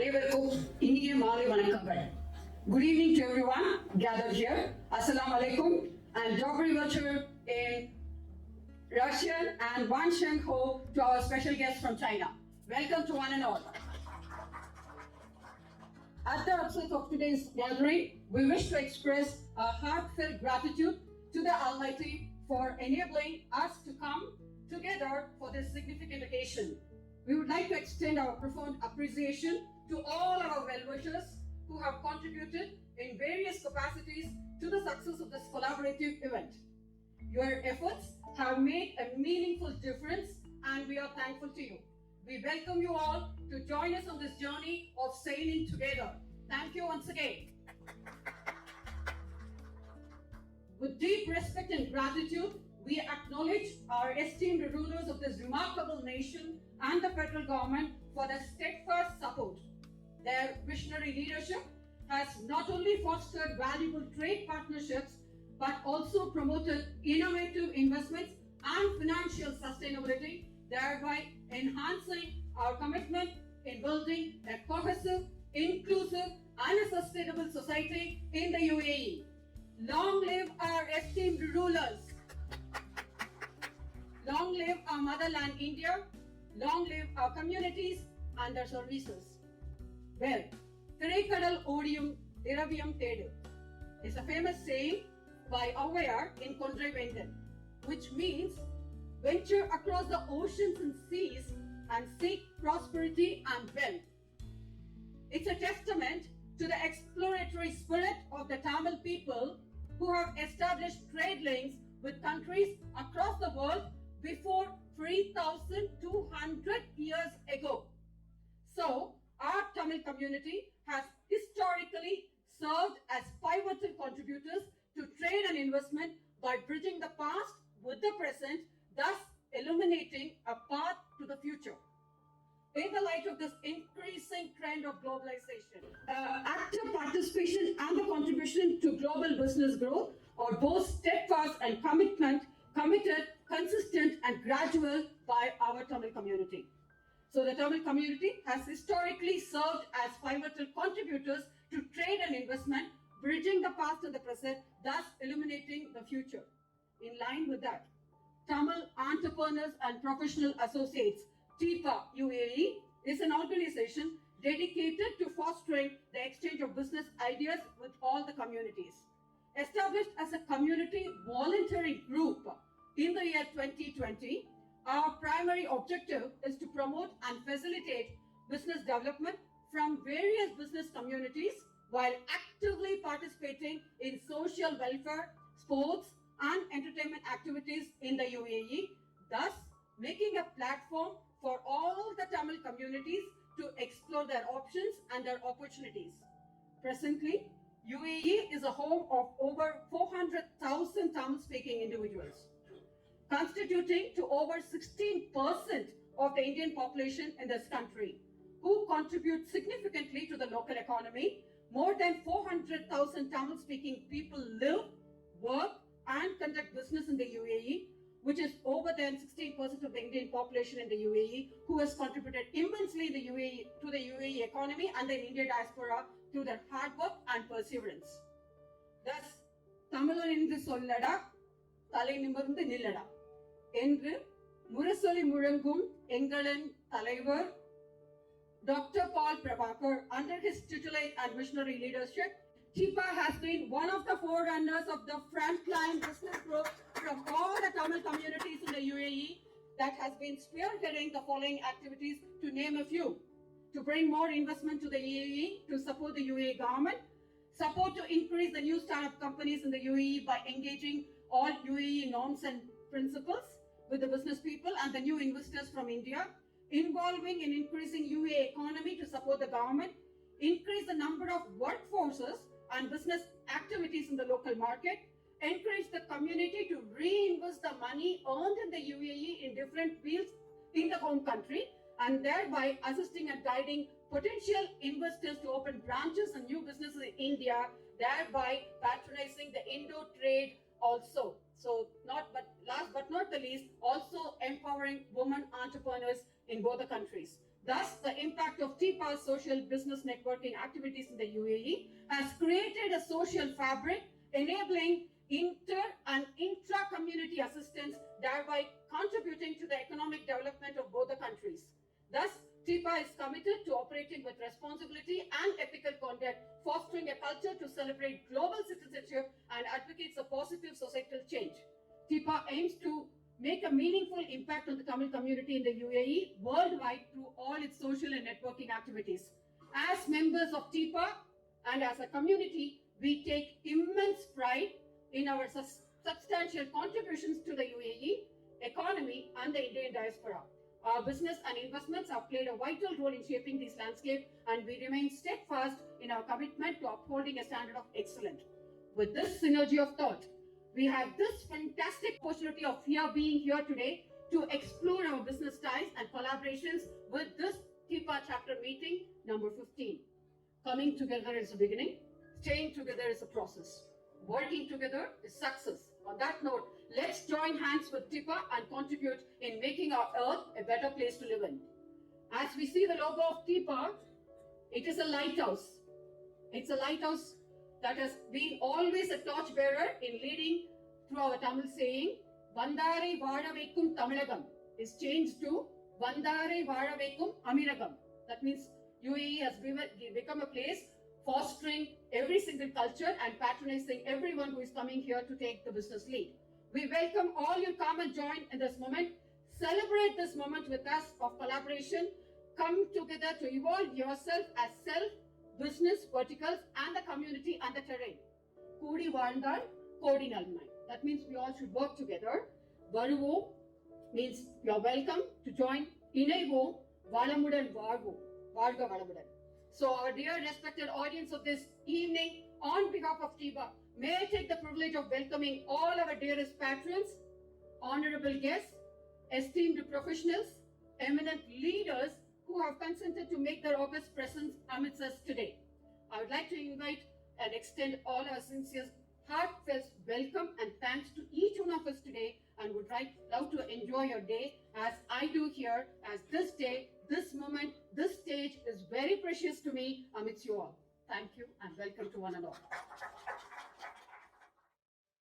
அனைவருக்கும் இனிய மாலை வணக்கங்கள். Good evening to everyone gathered here. Assalamu alaikum and Dobry Vachar in Russian and Wan Sheng Ho to our special guests from China. Welcome to one and all. At the outset of today's gathering, we wish to express our heartfelt gratitude to the Almighty for enabling us to come together for this significant occasion. We would like to extend our profound appreciation to all our well-wishers who have contributed in various capacities to the success of this collaborative event. Your efforts have made a meaningful difference and we are thankful to you. We welcome you all to join us on this journey of sailing together. Thank you once again. With deep respect and gratitude, we acknowledge our esteemed rulers of this remarkable nation and the federal government for their steadfast support. Their visionary leadership has not only fostered valuable trade partnerships but also promoted innovative investments and financial sustainability, thereby enhancing our commitment in building a cohesive, inclusive and a sustainable society in the UAE. Long live our esteemed rulers. Long live our motherland India. Long live our communities and their services. Well, Thiraikadal Odiyum Diraviyam Tedu is a famous saying by Auvayar in Kondrai Vendan, which means venture across the oceans and seas and seek prosperity and wealth. It's a testament to the exploratory spirit of the Tamil people who have established trade links with countries across the world before 3,200 years ago. So, our Tamil community has historically served as pivotal contributors to trade and investment by bridging the past with the present, thus illuminating a path to the future. In the light of this increasing trend of globalization, active participation and the contribution to global business growth are both steadfast and committed, consistent and gradual by our Tamil community. So the Tamil community has historically served as pivotal contributors to trade and investment, bridging the past and the present, thus illuminating the future. In line with that, Tamil Entrepreneurs and Professional Associates TIPA UAE is an organization dedicated to fostering the exchange of business ideas with all the communities. Established as a community voluntary group in the year 2020, our primary objective is to promote and facilitate business development from various business communities while actively participating in social welfare, sports and entertainment activities in the UAE, thus making a platform for all the Tamil communities to explore their options and their opportunities. Presently, UAE is a home of over 400,000 Tamil-speaking individuals, constituting to over 16% of the Indian population in this country, who contribute significantly to the local economy. More than 400,000 Tamil-speaking people live, work and conduct business in the UAE, which is over than 16% of the Indian population in the UAE, who has contributed immensely to the UAE economy and the Indian diaspora through their hard work and perseverance. Thus, Tamilan என்று சொல்லடா தலை நிமிர்ந்து நில்லடா என்று முரசொலி முழங்கும் எங்களின் தலைவர் Dr. Paul Prabhakar, under his tutelage and visionary leadership, TIPA has been one of the forerunners of the frontline business group from all the Tamil communities in the UAE that has been spearheading the following activities, to name a few: to bring more investment to the UAE, to support the UAE government, support to increase the new startup companies in the UAE by engaging all UAE norms and principles with the business people and the new investors from India, involving in increasing UAE economy to support the government, increase the number of workforces and business activities in the local market, encourage the community to reinvest the money earned in the UAE in different fields in the home country, and thereby assisting and guiding potential investors to open branches and new businesses in India, thereby patronizing the Indo trade also. So last but not the least, also empowering women entrepreneurs in both the countries. Thus, the impact of TIPA's social business networking activities in the UAE has created a social fabric enabling inter and intra-community assistance, thereby contributing to the economic development of both the countries. Thus, TIPA is committed to operating with responsibility and ethical conduct, fostering a culture to celebrate global citizenship and advocates a positive societal change. TIPA aims to make a meaningful impact on the Tamil community in the UAE worldwide through all its social and networking activities. As members of TIPA and as a community, we take immense pride in our substantial contributions to the UAE economy and the Indian diaspora. Our business and investments have played a vital role in shaping this landscape, and we remain steadfast in our commitment to upholding a standard of excellence. With this synergy of thought, we have this fantastic opportunity of being here today to explore our business ties and collaborations with this TIPA chapter meeting number 15. Coming together is a beginning, staying together is a process. Working together is success. On that note, let's join hands with TIPA and contribute in making our earth a better place to live in. As we see the logo of TIPA, it is a lighthouse. It's a lighthouse that has been always a torchbearer in leading through our Tamil saying, Vandare Varavekkum Tamilagam is changed to Vandare Varavekkum Amiragam. That means UAE has become a place fostering every single culture and patronizing everyone who is coming here to take the business lead. We welcome all you come and join in this moment. Celebrate this moment with us of collaboration. Come together to evolve yourself as self, business, verticals, and the community and the terrain. Kudi Varndal, Kodi Nalmai. That means we all should work together. Varuvo means you are welcome to join. Inaivo, Valamudan Vargo, Varga Valamudan. So our dear respected audience of this evening, on behalf of TIPA, may I take the privilege of welcoming all our dearest patrons, honorable guests, esteemed professionals, eminent leaders who have consented to make their august presence amidst us today. I would like to invite and extend all our sincere, heartfelt welcome and thanks to each one of us today, and would love to enjoy your day as I do here, as this day, this moment, this stage is very precious to me amidst you all. Thank you and welcome to one and all.